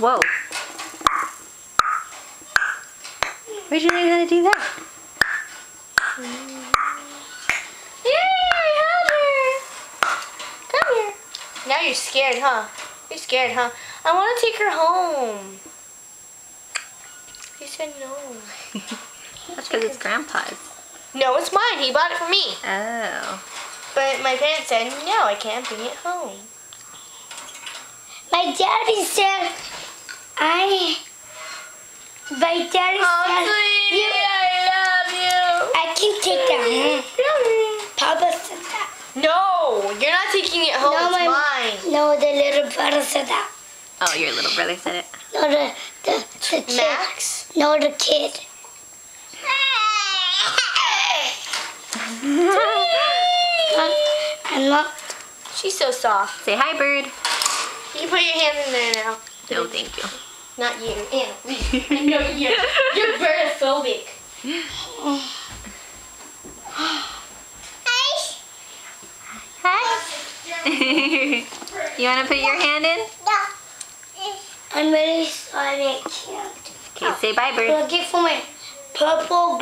Whoa. Where'd you learn how to do that? Yay, Heather! Come here. Now you're scared, huh? You're scared, huh? I want to take her home. You said no. That's because it's Grandpa's. No, it's mine. He bought it for me. Oh. But my parents said, no, I can't bring it home. My daddy said, my daddy said, Sweetie, I love you. I can take that home. Papa said that. No, you're not taking it home. It's mine. No, the little brother said that. Oh, your little brother said it? No, the kid. Max? No, the kid. I'm not. She's so soft. Say hi, bird. You can put your hand in there now. No, thank you. Not you. I know you're birdophobic. Hi. You want to put your hand in? I'm really sorry I can't. Okay, say bye, bird. Looking for my purple.